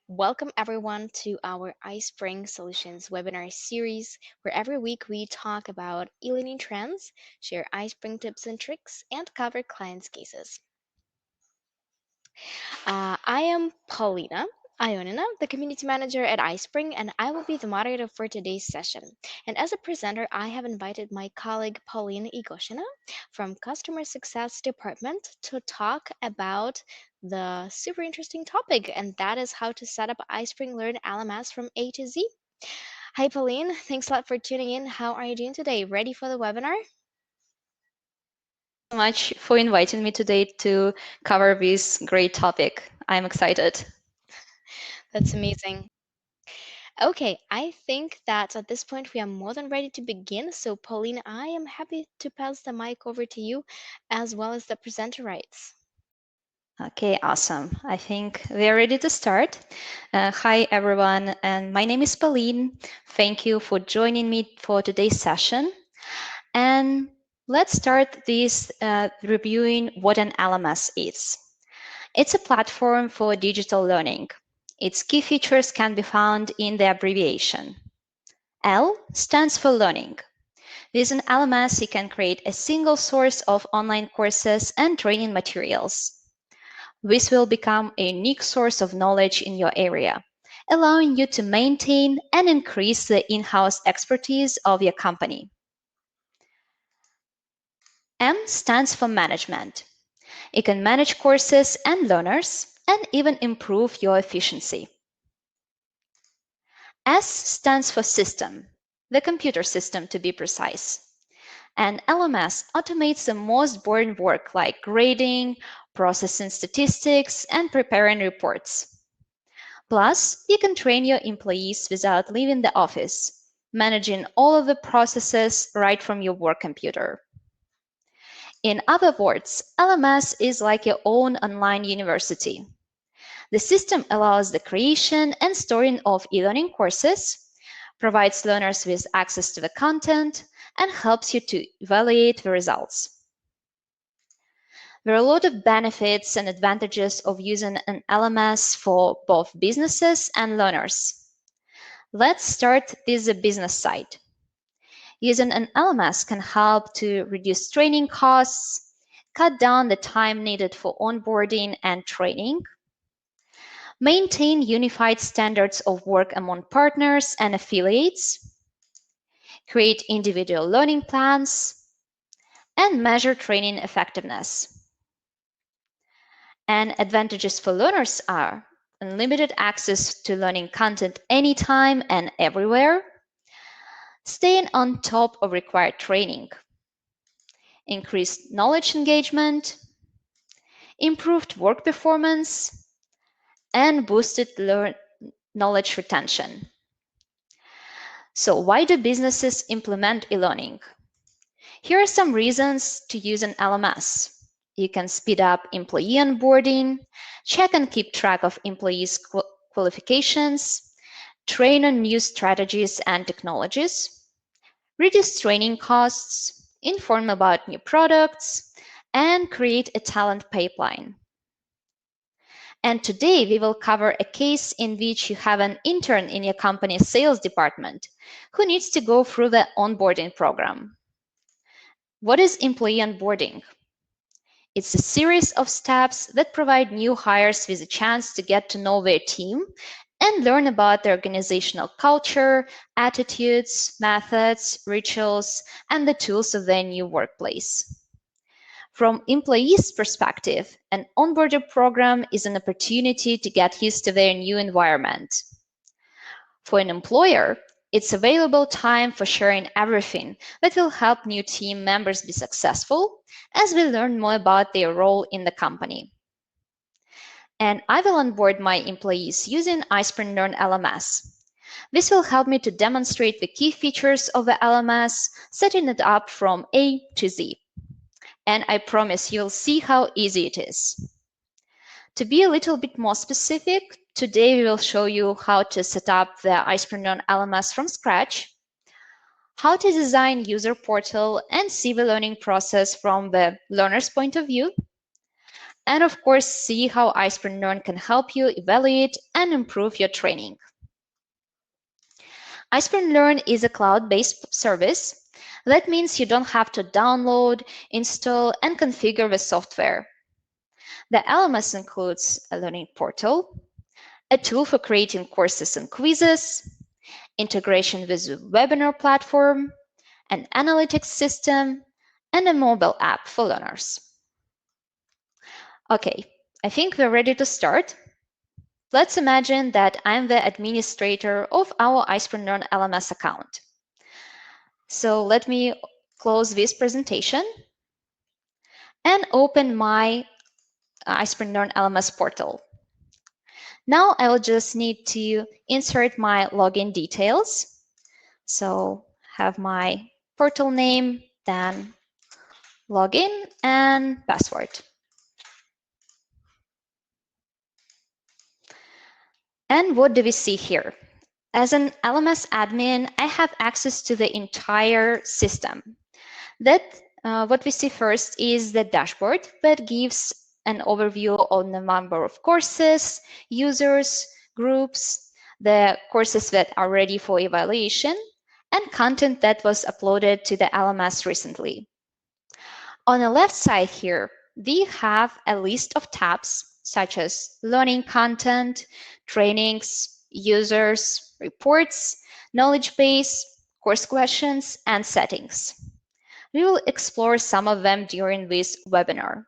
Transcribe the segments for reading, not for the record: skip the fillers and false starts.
Welcome everyone to our iSpring Solutions webinar series, where every week we talk about e-learning trends, share iSpring tips and tricks, and cover clients' cases. I am Paulina Ionina, the community manager at iSpring, and I will be the moderator for today's session. And as a presenter, I have invited my colleague Pauline Igoshina from Customer Success Department to talk about the super interesting topic, and that is how to set up iSpring Learn LMS from A to Z. Hi, Pauline. Thanks a lot for tuning in. How are you doing today? Ready for the webinar? So much for inviting me today to cover this great topic. I'm excited. That's amazing. Okay, I think that at this point we are more than ready to begin. So, Pauline, I am happy to pass the mic over to you as well as the presenter rights. Okay, awesome. I think we are ready to start. Hi, everyone, and my name is Pauline. Thank you for joining me for today's session. And let's start this reviewing what an LMS is. It's a platform for digital learning. Its key features can be found in the abbreviation. L stands for learning. With an LMS, you can create a single source of online courses and training materials. This will become a unique source of knowledge in your area, allowing you to maintain and increase the in-house expertise of your company. M stands for management. You can manage courses and learners and even improve your efficiency. S stands for system, the computer system to be precise. And LMS automates the most boring work like grading, processing statistics, and preparing reports. Plus, you can train your employees without leaving the office, managing all of the processes right from your work computer. In other words, LMS is like your own online university. The system allows the creation and storing of e-learning courses, provides learners with access to the content, and helps you to evaluate the results. There are a lot of benefits and advantages of using an LMS for both businesses and learners. Let's start with the business side. Using an LMS can help to reduce training costs, cut down the time needed for onboarding and training, maintain unified standards of work among partners and affiliates, create individual learning plans, and measure training effectiveness. And advantages for learners are unlimited access to learning content anytime and everywhere, staying on top of required training, increased knowledge engagement, improved work performance, and boosted knowledge retention. So why do businesses implement e-learning? Here are some reasons to use an LMS. You can speed up employee onboarding, check and keep track of employees' qualifications, train on new strategies and technologies, reduce training costs, inform about new products, and create a talent pipeline. And today we will cover a case in which you have an intern in your company's sales department who needs to go through the onboarding program. What is employee onboarding? It's a series of steps that provide new hires with a chance to get to know their team and learn about their organizational culture, attitudes, methods, rituals, and the tools of their new workplace. From employees' perspective, an onboarding program is an opportunity to get used to their new environment. For an employer, it's available time for sharing everything that will help new team members be successful as we learn more about their role in the company. And I will onboard my employees using iSpring Learn LMS. This will help me to demonstrate the key features of the LMS, setting it up from A to Z. And I promise you'll see how easy it is. To be a little bit more specific, today we will show you how to set up the iSpring Learn LMS from scratch, how to design user portal and see the learning process from the learner's point of view, and of course, see how iSpring Learn can help you evaluate and improve your training. iSpring Learn is a cloud-based service. That means you don't have to download, install, and configure the software. The LMS includes a learning portal, a tool for creating courses and quizzes, integration with the webinar platform, an analytics system, and a mobile app for learners. Okay, I think we're ready to start. Let's imagine that I'm the administrator of our iSpring Learn LMS account. So let me close this presentation and open my iSpring Learn LMS portal. Now I will just need to insert my login details. So have my portal name, then login and password. And what do we see here? As an LMS admin, I have access to the entire system. What we see first is the dashboard that gives an overview on the number of courses, users, groups, the courses that are ready for evaluation, and content that was uploaded to the LMS recently. On the left side here, we have a list of tabs such as learning content, trainings, users, reports, knowledge base, course questions, and settings. We will explore some of them during this webinar.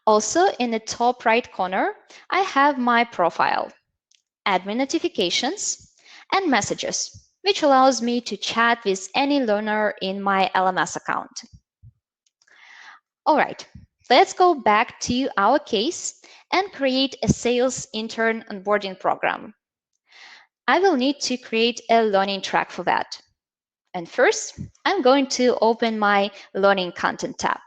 Also, in the top right corner, I have my profile, admin notifications, and messages, which allows me to chat with any learner in my LMS account. All right, let's go back to our case and create a sales intern onboarding program. I will need to create a learning track for that. And first, I'm going to open my Learning Content tab.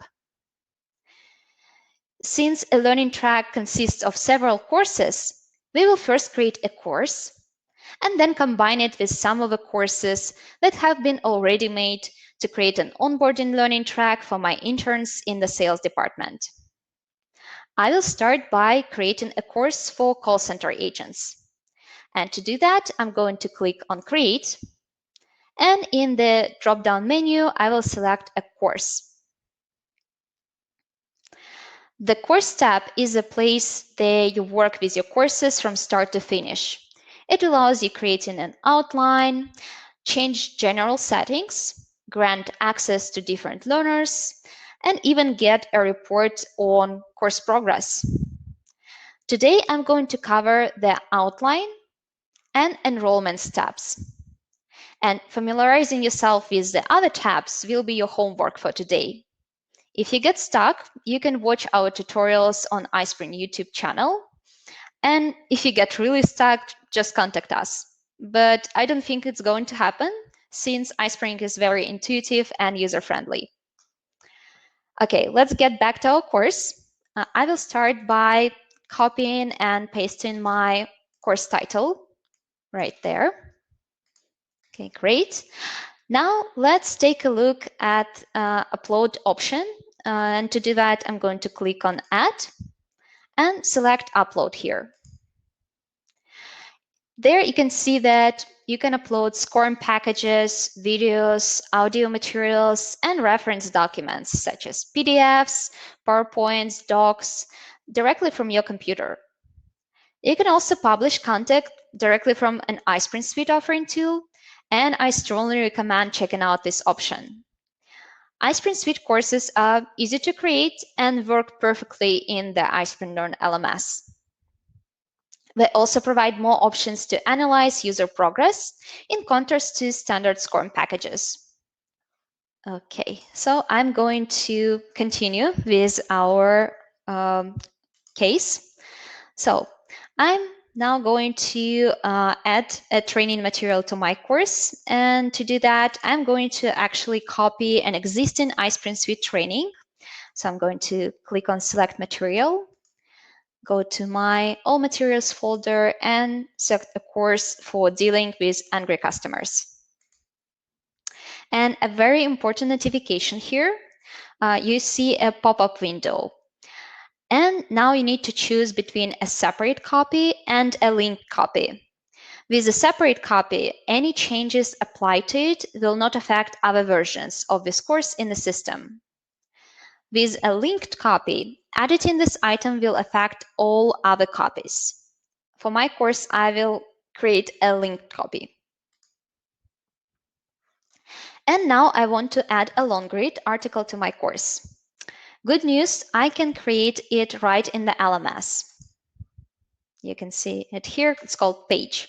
Since a learning track consists of several courses, we will first create a course and then combine it with some of the courses that have been already made to create an onboarding learning track for my interns in the sales department. I will start by creating a course for call center agents. And to do that, I'm going to click on Create. And in the drop-down menu, I will select a course. The Course tab is a place where you work with your courses from start to finish. It allows you creating an outline, change general settings, grant access to different learners, and even get a report on course progress. Today, I'm going to cover the outline and enrollment tabs. And familiarizing yourself with the other tabs will be your homework for today. If you get stuck, you can watch our tutorials on iSpring YouTube channel. And if you get really stuck, just contact us. But I don't think it's going to happen since iSpring is very intuitive and user-friendly. Okay, let's get back to our course. I will start by copying and pasting my course title right there. Okay, great. Now let's take a look at upload option. And to do that, I'm going to click on Add and select Upload here. There you can see that you can upload SCORM packages, videos, audio materials, and reference documents such as PDFs, PowerPoints, docs, directly from your computer. You can also publish content directly from an iSpring Suite offering tool, and I strongly recommend checking out this option. iSpring Suite courses are easy to create and work perfectly in the iSpring Learn LMS. They also provide more options to analyze user progress in contrast to standard SCORM packages. Okay, so I'm going to continue with our case. So I'm now going to add a training material to my course. And to do that, I'm going to actually copy an existing iSpring Suite training. So I'm going to click on Select Material, go to my All Materials folder, and select a course for dealing with angry customers. And a very important notification here, you see a pop-up window. And now you need to choose between a separate copy and a linked copy. With a separate copy, any changes applied to it will not affect other versions of this course in the system. With a linked copy, editing this item will affect all other copies. For my course, I will create a linked copy. And now I want to add a long read article to my course. Good news, I can create it right in the LMS. You can see it here, it's called Page.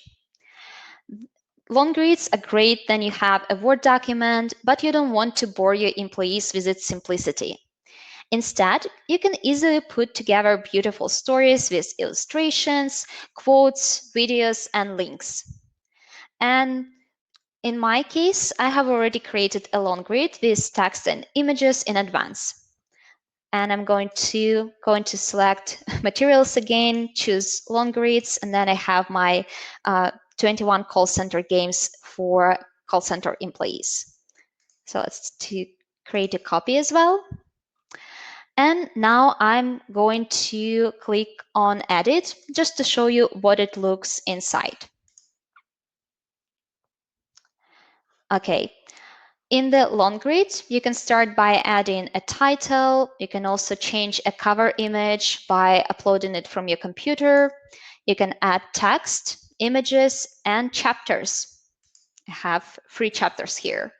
Long reads are great when you have a Word document, but you don't want to bore your employees with its simplicity. Instead, you can easily put together beautiful stories with illustrations, quotes, videos, and links. And in my case, I have already created a long read with text and images in advance. And I'm going to select materials again, choose long reads, and then I have my 21 call center games for call center employees. So let's create a copy as well. And now I'm going to click on Edit just to show you what it looks inside. Okay, in the long read, you can start by adding a title. You can also change a cover image by uploading it from your computer. You can add text, images, and chapters. I have 3 chapters here.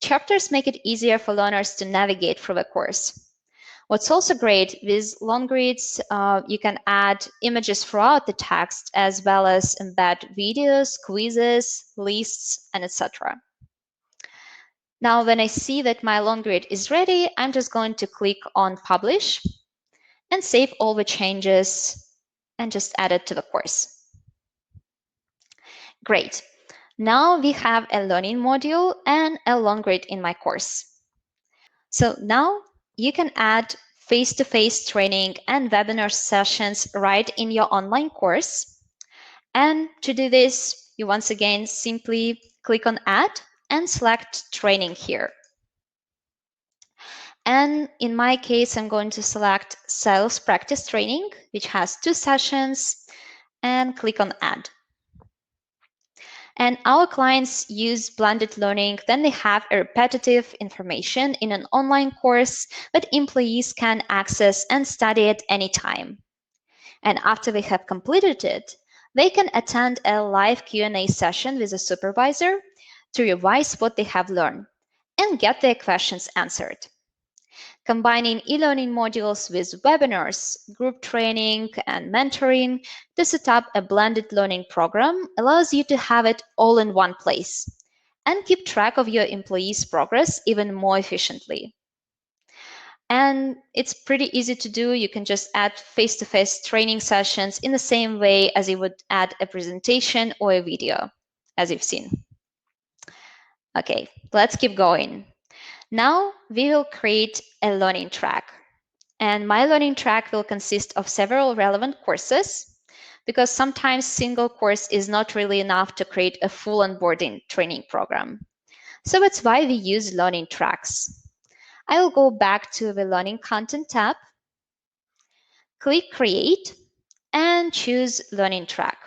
Chapters make it easier for learners to navigate through the course. What's also great with long reads, you can add images throughout the text as well as embed videos, quizzes, lists, and etc. Now, when I see that my long read is ready, I'm just going to click on Publish and save all the changes and just add it to the course. Great. Now we have a learning module and a long read in my course. So now you can add face-to-face training and webinar sessions right in your online course. And to do this, you once again simply click on Add and select Training here. And in my case, I'm going to select Sales Practice Training, which has 2 sessions, and click on Add. And our clients use blended learning, then they have a repetitive information in an online course that employees can access and study at any time. And after they have completed it, they can attend a live Q&A session with a supervisor to revise what they have learned and get their questions answered. Combining e-learning modules with webinars, group training, and mentoring to set up a blended learning program allows you to have it all in one place and keep track of your employees' progress even more efficiently. And it's pretty easy to do. You can just add face-to-face training sessions in the same way as you would add a presentation or a video, as you've seen. Okay, let's keep going. Now we will create a learning track. And my learning track will consist of several relevant courses because sometimes single course is not really enough to create a full onboarding training program. So that's why we use learning tracks. I will go back to the Learning Content tab, click Create, and choose Learning Track.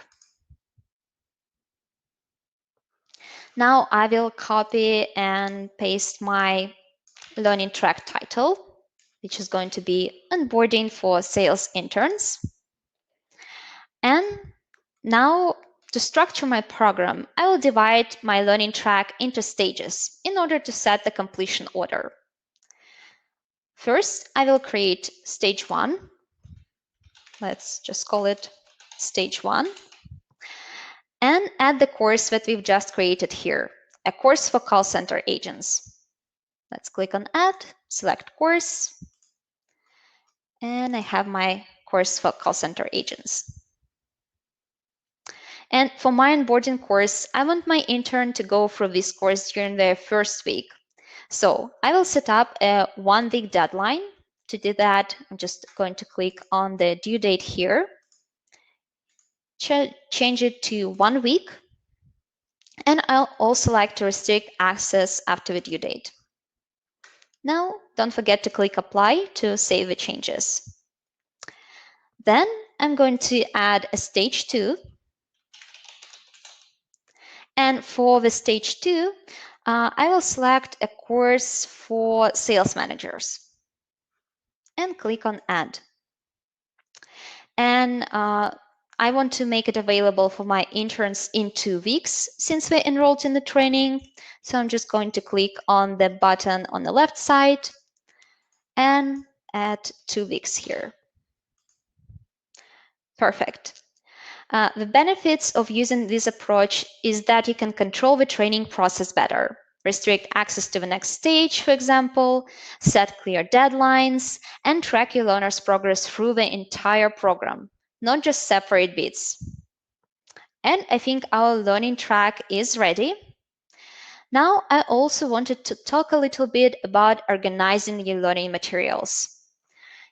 Now I will copy and paste my learning track title, which is going to be Onboarding for Sales Interns. And now to structure my program, I will divide my learning track into stages in order to set the completion order. First, I will create stage 1. Let's just call it stage 1. And add the course that we've just created here, a course for call center agents. Let's click on Add, select Course, and I have my course for call center agents. And for my onboarding course, I want my intern to go through this course during their first week. So I will set up a 1-week deadline. To do that, I'm just going to click on the due date here, change it to 1 week, And I'll also like to restrict access after the due date. Now, don't forget to click apply to save the changes. Then I'm going to add a stage 2. And for the stage 2, I will select a course for sales managers and click on add. And I want to make it available for my interns in 2 weeks since they enrolled in the training. So I'm just going to click on the button on the left side and add 2 weeks here. Perfect. The benefits of using this approach is that you can control the training process better, restrict access to the next stage, for example, set clear deadlines, and track your learner's progress through the entire program, not just separate bits. And I think our learning track is ready. Now, I also wanted to talk a little bit about organizing your learning materials.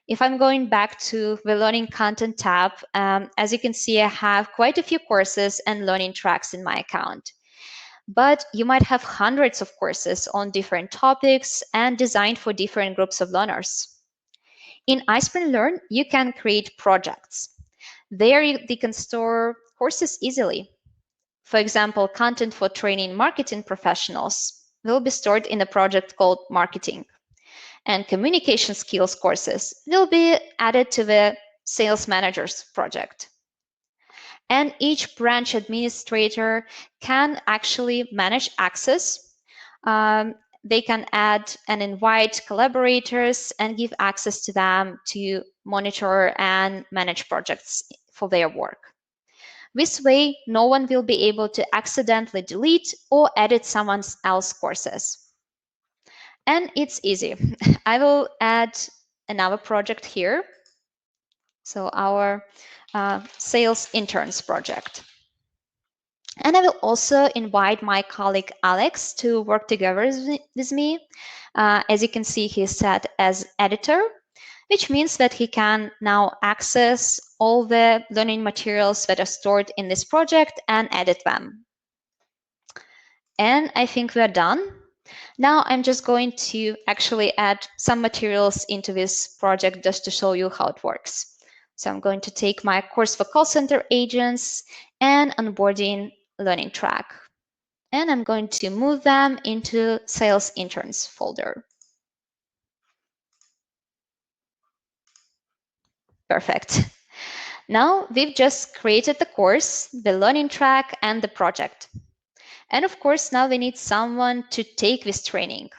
If I'm going back to the Learning Content tab, as you can see, I have quite a few courses and learning tracks in my account. But you might have hundreds of courses on different topics and designed for different groups of learners. In iSpring Learn, you can create projects. There you can store courses easily. For example, content for training marketing professionals will be stored in a project called Marketing, and communication skills courses will be added to the sales managers project. And each branch administrator can actually manage access. They can add and invite collaborators and give access to them to monitor and manage projects for their work. This way, no one will be able to accidentally delete or edit someone else's courses. And it's easy. I will add another project here. So our sales interns project. And I will also invite my colleague Alex to work together with me. As you can see, he's set as editor, which means that he can now access all the learning materials that are stored in this project and edit them. And I think we're done. Now I'm just going to actually add some materials into this project just to show you how it works. So I'm going to take my course for call center agents and onboarding learning track. And I'm going to move them into sales interns folder. Perfect. Now we've just created the course, the learning track, and the project. And of course, now we need someone to take this training.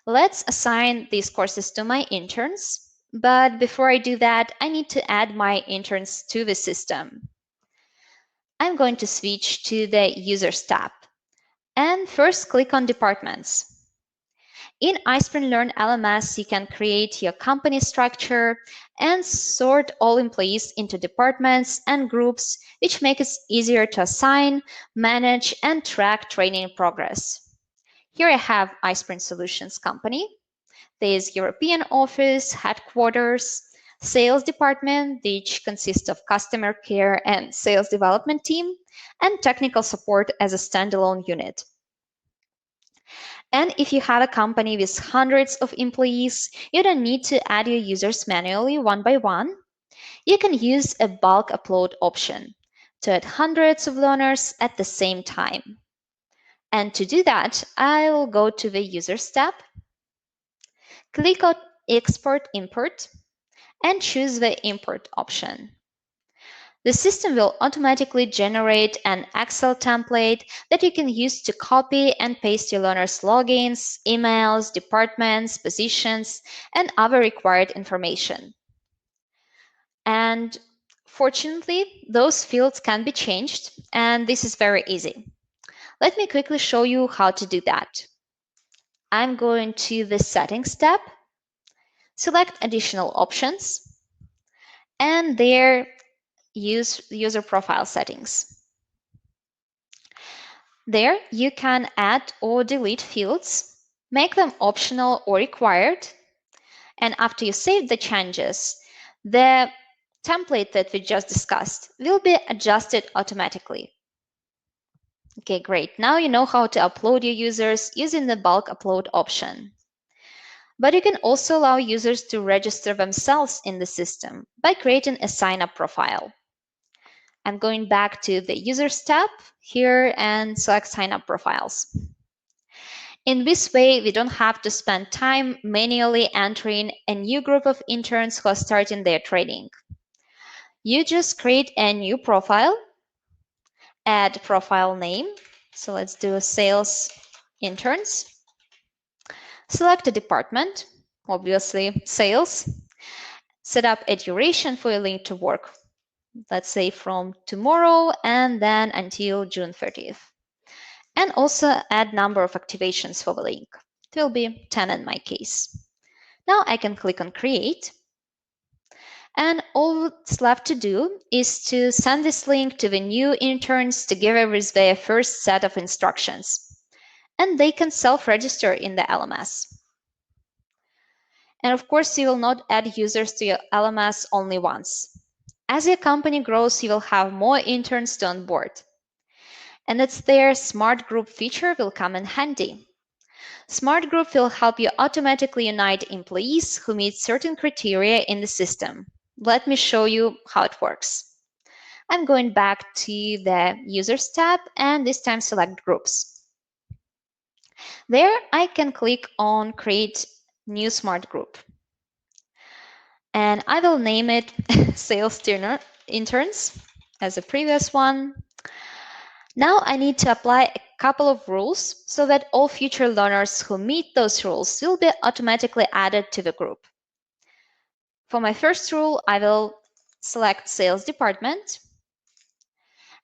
Let's assign these courses to my interns. But before I do that, I need to add my interns to the system. I'm going to switch to the Users tab and first click on Departments. In iSpring Learn LMS, you can create your company structure and sort all employees into departments and groups, which makes it easier to assign, manage, and track training progress. Here I have iSpring Solutions Company. There's European office, headquarters, sales department, which consists of customer care and sales development team, and technical support as a standalone unit. And if you have a company with hundreds of employees, you don't need to add your users manually one by one. You can use a bulk upload option to add hundreds of learners at the same time. And to do that, I will go to the Users tab, click on Export Import, and choose the Import option. The system will automatically generate an Excel template that you can use to copy and paste your learners' logins, emails, departments, positions, and other required information. And fortunately, those fields can be changed, and this is very easy. Let me quickly show you how to do that. I'm going to the Settings tab, select Additional Options, and there use User Profile Settings. There you can add or delete fields, make them optional or required, and after you save the changes, the template that we just discussed will be adjusted automatically. Okay, great. Now you know how to upload your users using the bulk upload option. But you can also allow users to register themselves in the system by creating a sign-up profile. I'm going back to the Users tab here and select Sign Up Profiles. In this way, we don't have to spend time manually entering a new group of interns who are starting their training. You just create a new profile, add profile name. So let's do sales interns. Select a department, obviously sales. Set up a duration for your link to work. Let's say from tomorrow and then until June 30th. And also add number of activations for the link. It will be 10 in my case. Now I can click on create. And all that's left to do is to send this link to the new interns together with their first set of instructions. And they can self-register in the LMS. And of course, you will not add users to your LMS only once. As your company grows, you will have more interns to onboard. And it's their Smart Group feature will come in handy. Smart Group will help you automatically unite employees who meet certain criteria in the system. Let me show you how it works. I'm going back to the Users tab and this time select Groups. There I can click on Create New Smart Group. And I will name it Sales Interns as the previous one. Now I need to apply a couple of rules so that all future learners who meet those rules will be automatically added to the group. For my first rule, I will select Sales Department.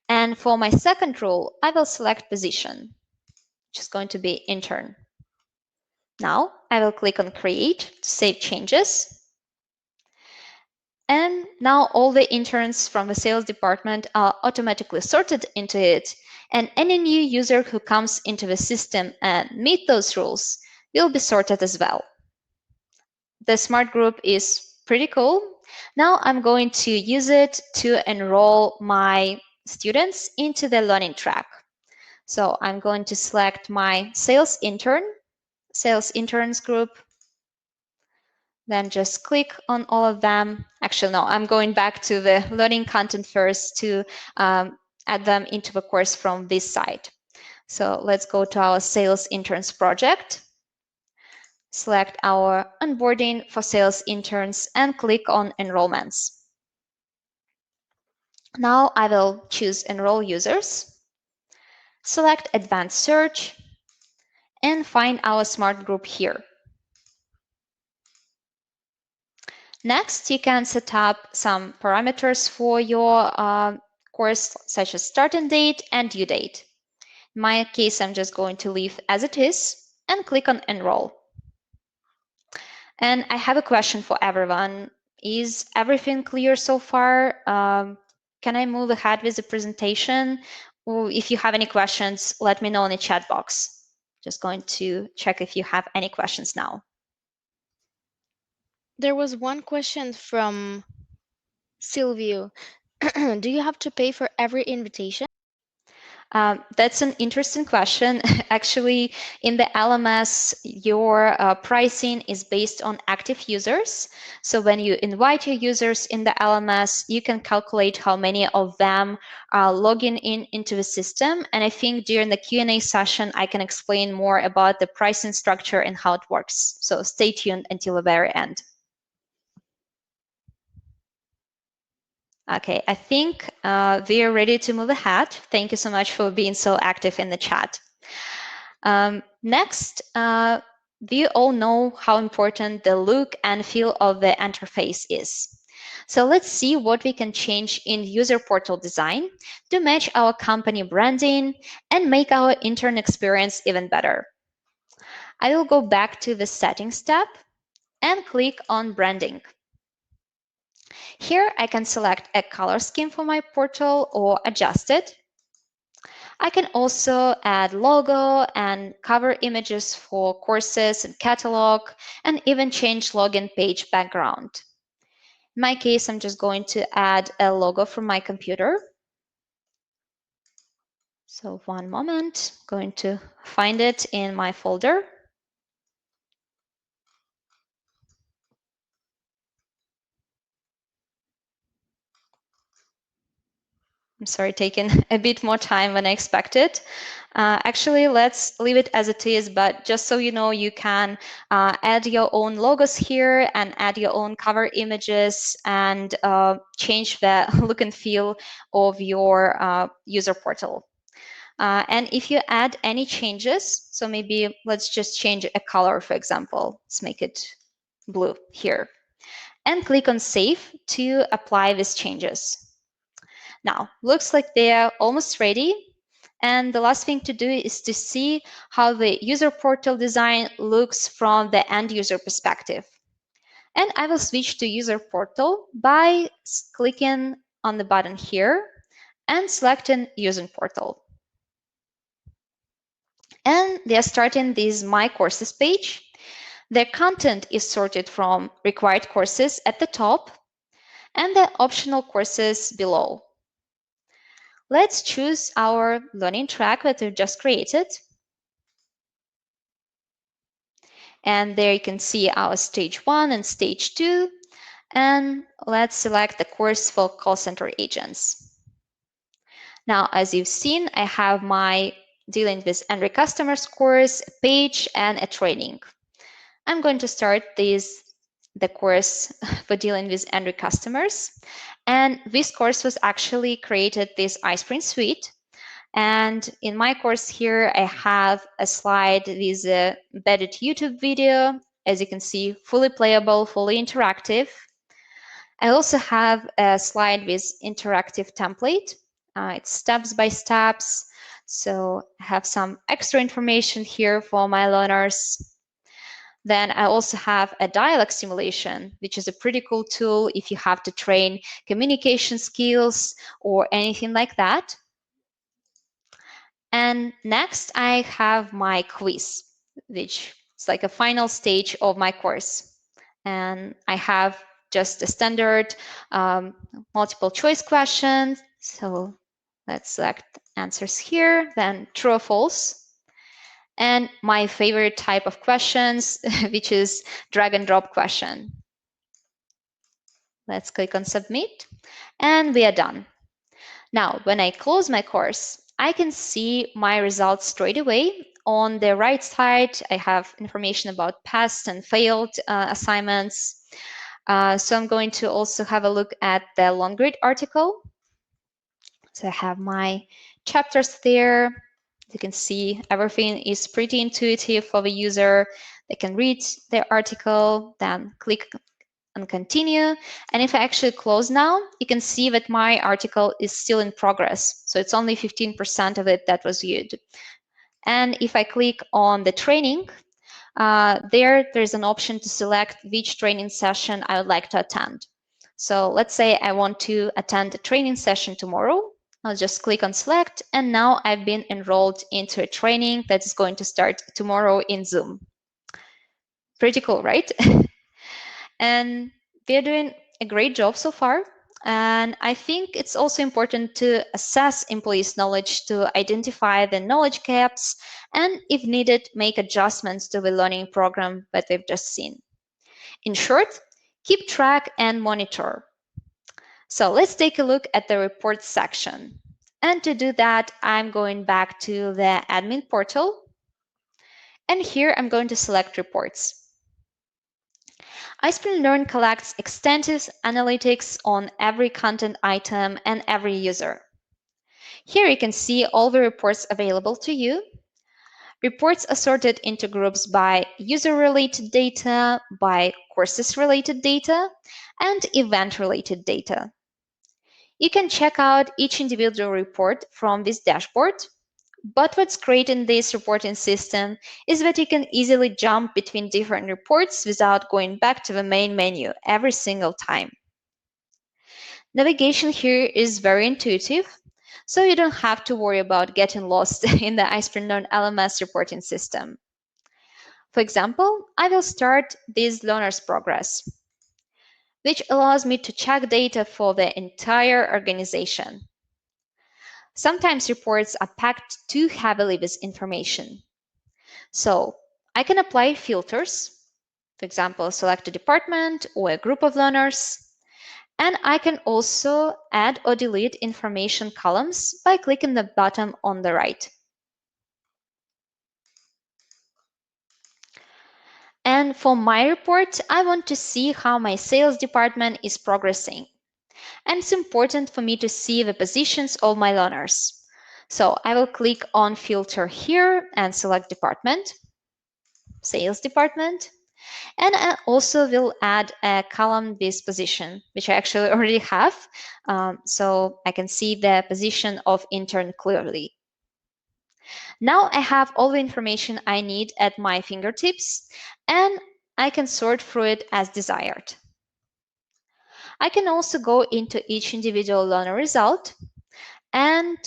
And for my second rule, I will select Position, which is going to be Intern. Now I will click on Create to save changes. And now all the interns from the sales department are automatically sorted into it. And any new user who comes into the system and meet those rules will be sorted as well. The smart group is pretty cool. Now I'm going to use it to enroll my students into the learning track. So I'm going to select my sales interns group, then just click on all of them. Actually, no, I'm going back to the learning content first to add them into the course from this side. So let's go to our sales interns project, select our onboarding for sales interns and click on enrollments. Now I will choose enroll users, select advanced search and find our smart group here. Next, you can set up some parameters for your course, such as starting date and due date. In my case, I'm just going to leave as it is and click on enroll. And I have a question for everyone. Is everything clear so far? Can I move ahead with the presentation? Or if you have any questions, let me know in the chat box. Just going to check if you have any questions now. There was one question from Silvio. Do you have to pay for every invitation? That's an interesting question. Actually, in the LMS, your pricing is based on active users. So when you invite your users in the LMS, you can calculate how many of them are logging into the system. And I think during the Q&A session, I can explain more about the pricing structure and how it works. So stay tuned until the very end. Okay, I think we are ready to move ahead. Thank you so much for being so active in the chat. Next, we all know how important the look and feel of the interface is. So let's see what we can change in user portal design to match our company branding and make our intern experience even better. I will go back to the settings tab and click on branding. Here I can select a color scheme for my portal or adjust it. I can also add logo and cover images for courses and catalog, and even change login page background. In my case, I'm just going to add a logo from my computer. So one moment, going to find it in my folder. I'm sorry, taking a bit more time than I expected. Actually, let's leave it as it is, but just so you know, you can add your own logos here and add your own cover images and change the look and feel of your user portal. And if you add any changes, so maybe let's just change a color, for example. Let's make it blue here. And click on Save to apply these changes. Now, looks like they're almost ready. And the last thing to do is to see how the user portal design looks from the end user perspective. And I will switch to user portal by clicking on the button here and selecting user portal. And they're starting this My Courses page. Their content is sorted from required courses at the top and the optional courses below. Let's choose our learning track that we've just created. And there you can see our stage 1 and stage 2. And let's select the course for call center agents. Now, as you've seen, I have my dealing with angry customers course, a page, and a training. I'm going to start the course for dealing with angry customers. And this course was actually created this iSpring suite. And in my course here, I have a slide with a embedded YouTube video, as you can see, fully playable, fully interactive. I also have a slide with interactive template. It's steps by steps. So I have some extra information here for my learners. Then I also have a dialogue simulation, which is a pretty cool tool if you have to train communication skills or anything like that. And next I have my quiz, which is like a final stage of my course. And I have just a standard multiple choice question. So let's select answers here, then true or false. And my favorite type of questions, which is drag and drop question. Let's click on submit and we are done. Now, when I close my course, I can see my results straight away. On the right side, I have information about passed and failed assignments. So I'm going to also have a look at the long grid article. So I have my chapters there. You can see everything is pretty intuitive for the user. They can read the article, then click and continue. And if I actually close now, you can see that my article is still in progress. So it's only 15% of it that was viewed. And if I click on the training, there's an option to select which training session I would like to attend. So let's say I want to attend a training session tomorrow. I'll just click on select, and now I've been enrolled into a training that's going to start tomorrow in Zoom. Pretty cool, right? And they're doing a great job so far. And I think it's also important to assess employees' knowledge to identify the knowledge gaps and, if needed, make adjustments to the learning program that we've just seen. In short, keep track and monitor. So let's take a look at the reports section. And to do that, I'm going back to the admin portal. And here I'm going to select reports. iSpring Learn collects extensive analytics on every content item and every user. Here you can see all the reports available to you. Reports are sorted into groups by user-related data, by courses-related data, and event-related data. You can check out each individual report from this dashboard. But what's great in this reporting system is that you can easily jump between different reports without going back to the main menu every single time. Navigation here is very intuitive, so you don't have to worry about getting lost in the iSpring Learn LMS reporting system. For example, I will start this learner's progress, which allows me to check data for the entire organization. Sometimes reports are packed too heavily with information. So I can apply filters, for example, select a department or a group of learners. And I can also add or delete information columns by clicking the button on the right. And for my report, I want to see how my sales department is progressing. And it's important for me to see the positions of my learners. So I will click on filter here and select department, sales department. And I also will add a column with position, which I actually already have. So I can see the position of intern clearly. Now I have all the information I need at my fingertips, and I can sort through it as desired. I can also go into each individual learner result and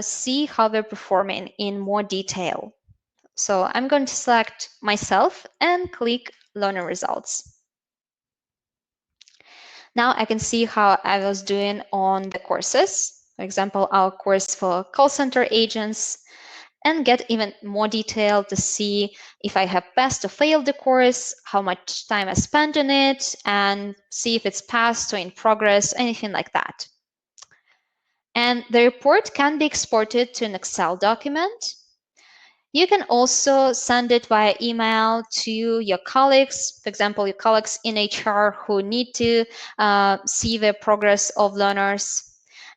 see how they're performing in more detail. So I'm going to select myself and click learner results. Now I can see how I was doing on the courses, for example, our course for call center agents, and get even more detail to see if I have passed or failed the course, how much time I spent on it, and see if it's passed or in progress, anything like that. And the report can be exported to an Excel document. You can also send it via email to your colleagues, for example, your colleagues in HR who need to see the progress of learners.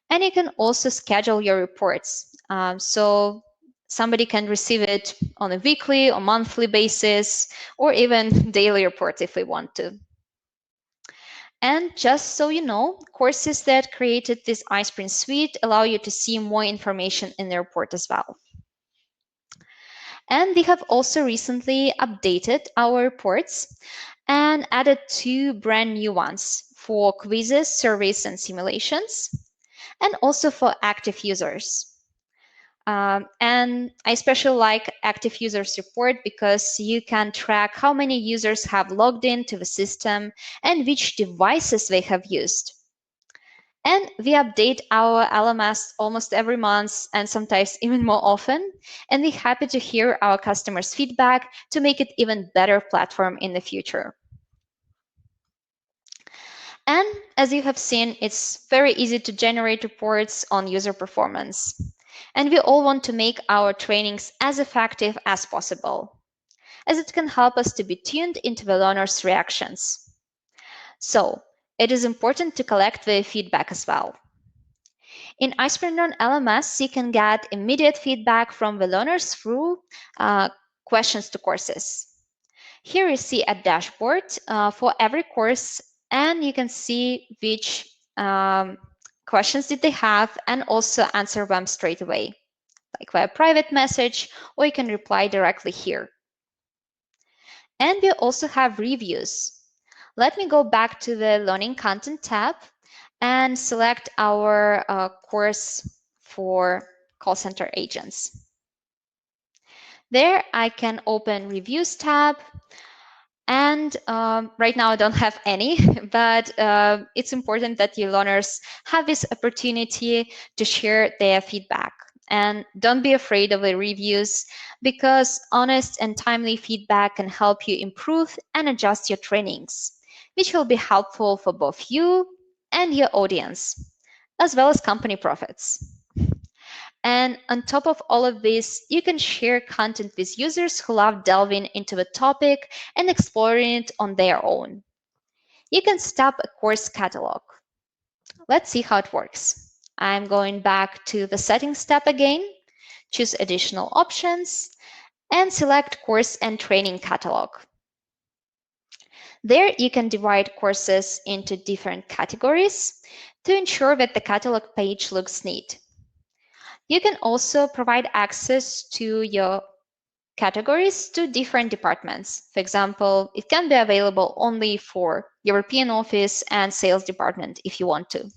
And you can also schedule your reports. So somebody can receive it on a weekly or monthly basis, or even daily report if we want to. And just so you know, courses that created this iSpring suite allow you to see more information in the report as well. And we have also recently updated our reports and added 2 brand new ones for quizzes, surveys, and simulations, and also for active users. And I especially like active users report because you can track how many users have logged into the system and which devices they have used. And we update our LMS almost every month and sometimes even more often. And we're happy to hear our customers' feedback to make it even better platform in the future. And as you have seen, it's very easy to generate reports on user performance. And we all want to make our trainings as effective as possible, as it can help us to be tuned into the learners' reactions. So it is important to collect the feedback as well. In iSpring Learn LMS, you can get immediate feedback from the learners through questions to courses. Here you see a dashboard for every course, and you can see which questions did they have and also answer them straight away, like via private message, or you can reply directly here. And we also have reviews. Let me go back to the Learning Content tab and select our course for call center agents. There I can open Reviews tab, and right now I don't have any, but it's important that your learners have this opportunity to share their feedback. And don't be afraid of the reviews, because honest and timely feedback can help you improve and adjust your trainings, which will be helpful for both you and your audience, as well as company profits. And on top of all of this, you can share content with users who love delving into the topic and exploring it on their own. You can stop a course catalog. Let's see how it works. I'm going back to the settings tab again, choose additional options, and select course and training catalog. There you can divide courses into different categories to ensure that the catalog page looks neat. You can also provide access to your categories to different departments. For example, it can be available only for European office and sales department if you want to.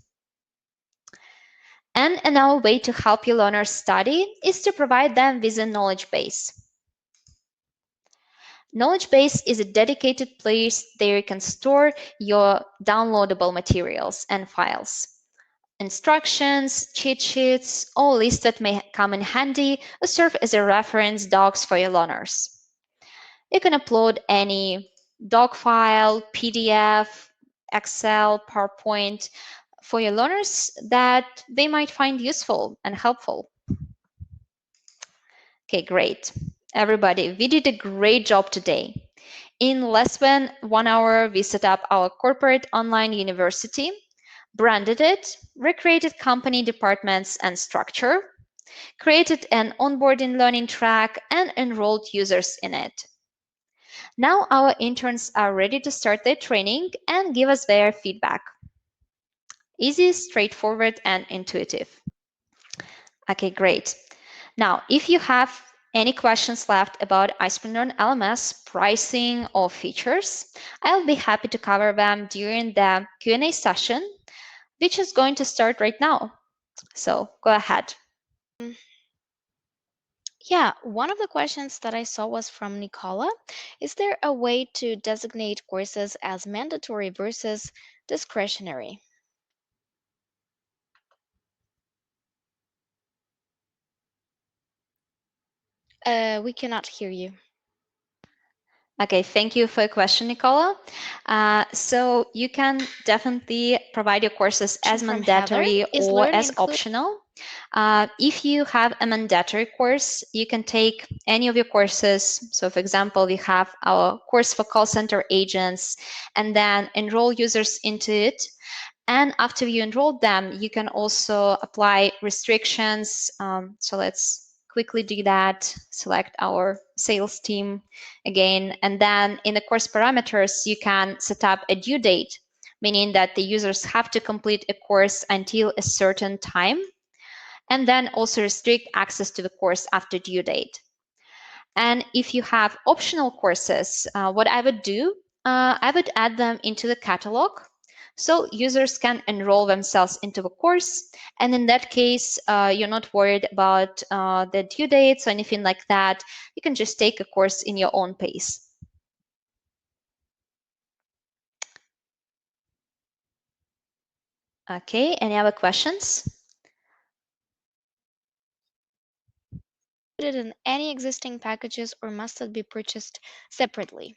And another way to help your learners study is to provide them with a knowledge base. Knowledge base is a dedicated place there you can store your downloadable materials and files. Instructions, cheat sheets, all lists that may come in handy or serve as a reference docs for your learners. You can upload any doc file, PDF, Excel, PowerPoint for your learners that they might find useful and helpful. Okay, great. Everybody, we did a great job today. In less than 1 hour, we set up our corporate online university, branded it, recreated company departments and structure, created an onboarding learning track, and enrolled users in it. Now our interns are ready to start their training and give us their feedback. Easy, straightforward, and intuitive. Okay, great. Now, if you have any questions left about iSpring Learn LMS pricing or features, I'll be happy to cover them during the Q&A session, which is going to start right now. So go ahead. Yeah, one of the questions that I saw was from Nicola. Is there a way to designate courses as mandatory versus discretionary? We cannot hear you. Okay, thank you for your question, Nicola. So you can definitely provide your courses as Question from Heather. mandatory Is or Learn as include? optional. If you have a mandatory course, you can take any of your courses. So for example, we have our course for call center agents and then enroll users into it. And after you enroll them, you can also apply restrictions. So let's quickly do that. Select our sales team again. And then in the course parameters, you can set up a due date, meaning that the users have to complete a course until a certain time, and then also restrict access to the course after due date. And if you have optional courses, what I would do, I would add them into the catalog so users can enroll themselves into the course. And in that case, you're not worried about the due dates or anything like that. You can just take a course in your own pace. Okay, any other questions? Included in any existing packages or must it be purchased separately?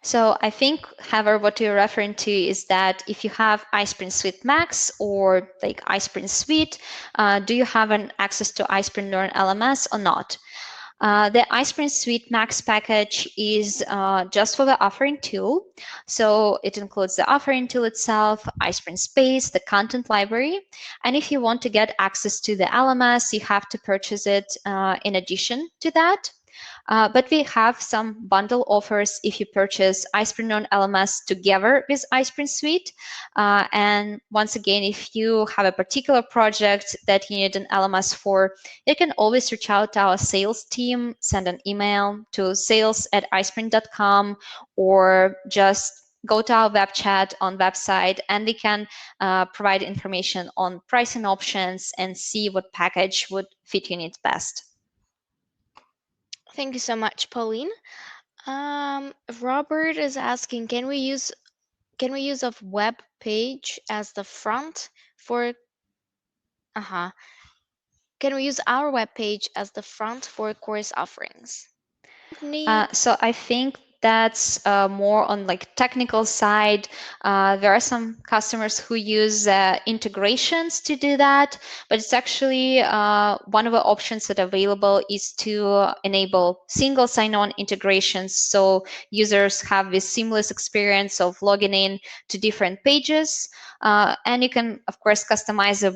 So I think, however, what you're referring to is that if you have iSpring Suite Max or like iSpring Suite, do you have an access to iSpring Learn LMS or not? The iSpring Suite Max package is just for the offering tool. So it includes the offering tool itself, iSpring Space, the content library. And if you want to get access to the LMS, you have to purchase it in addition to that. But we have some bundle offers if you purchase iSpring on LMS together with iSpring Suite. And once again, if you have a particular project that you need an LMS for, you can always reach out to our sales team, send an email to sales@ispring.com, or just go to our web chat on website and they can provide information on pricing options and see what package would fit your needs best. Thank you so much, Pauline. Robert is asking, can we use a web page as the front for uh-huh. Can we use our web page as the front for course offerings? Need So I think that's more on like technical side. There are some customers who use integrations to do that, but it's actually one of the options that are available is to enable single sign-on integrations, so users have this seamless experience of logging in to different pages. And you can, of course, customize the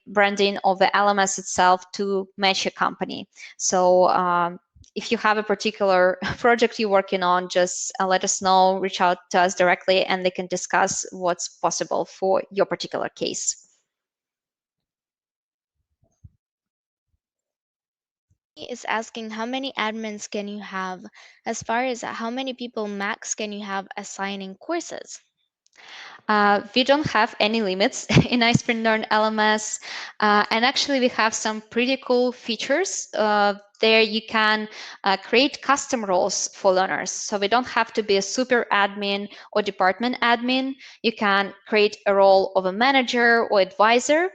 branding of the LMS itself to match your company. So if you have a particular project you're working on, just let us know, reach out to us directly, and they can discuss what's possible for your particular case. is asking how many admins can you have as far as how many people max can you have assigning courses? We don't have any limits in iSpring Learn LMS, and actually we have some pretty cool features. There you can create custom roles for learners. So we don't have to be a super admin or department admin. You can create a role of a manager or advisor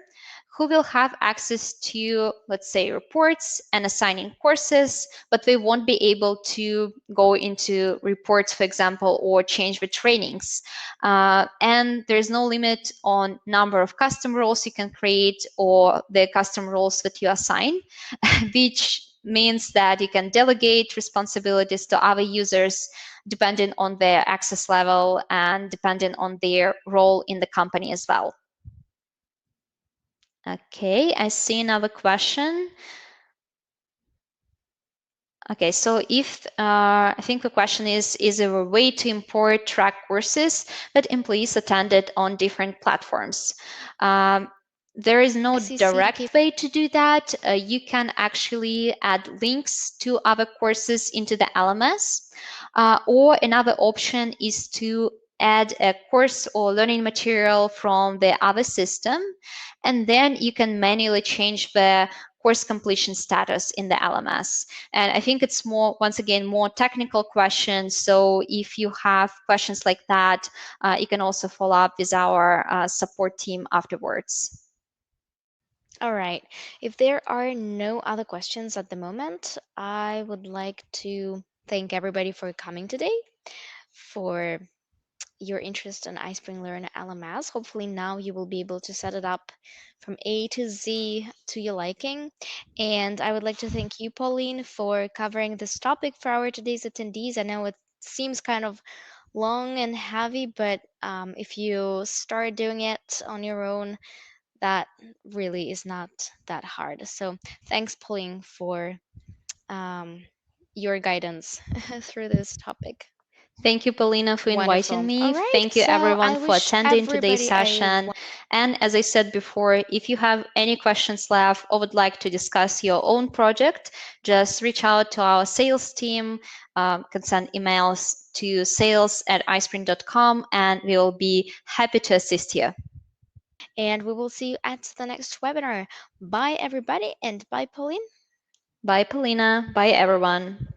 who will have access to, let's say, reports and assigning courses, but they won't be able to go into reports, for example, or change the trainings. And there's no limit on number of custom roles you can create or the custom roles that you assign, which means that you can delegate responsibilities to other users depending on their access level and depending on their role in the company as well. Okay, I see another question. Okay, so if I think the question is there a way to import track courses that employees attended on different platforms? Um, there is no I see CK. direct way to do that. You can actually add links to other courses into the LMS, or another option is to add a course or learning material from the other system, and then you can manually change the course completion status in the LMS. And I think it's more, once again, more technical questions. So if you have questions like that, you can also follow up with our support team afterwards. All right. If there are no other questions at the moment, I would like to thank everybody for coming today, for your interest in iSpring Learn LMS. Hopefully, now you will be able to set it up from A to Z to your liking. And I would like to thank you, Pauline, for covering this topic for our today's attendees. I know it seems kind of long and heavy, but if you start doing it on your own, that really is not that hard. So, thanks, Pauline, for um, your guidance through this topic. Thank you, Paulina, for inviting Wonderful. All me. right. Thank you, So everyone, I for wish attending today's everybody a session. And as I said before, if you have any questions left or would like to discuss your own project, just reach out to our sales team. Can send emails to sales@ispring.com, and we will be happy to assist you. and we will see you at the next webinar. Bye, everybody, and bye, Pauline. Bye, Paulina. Bye, everyone.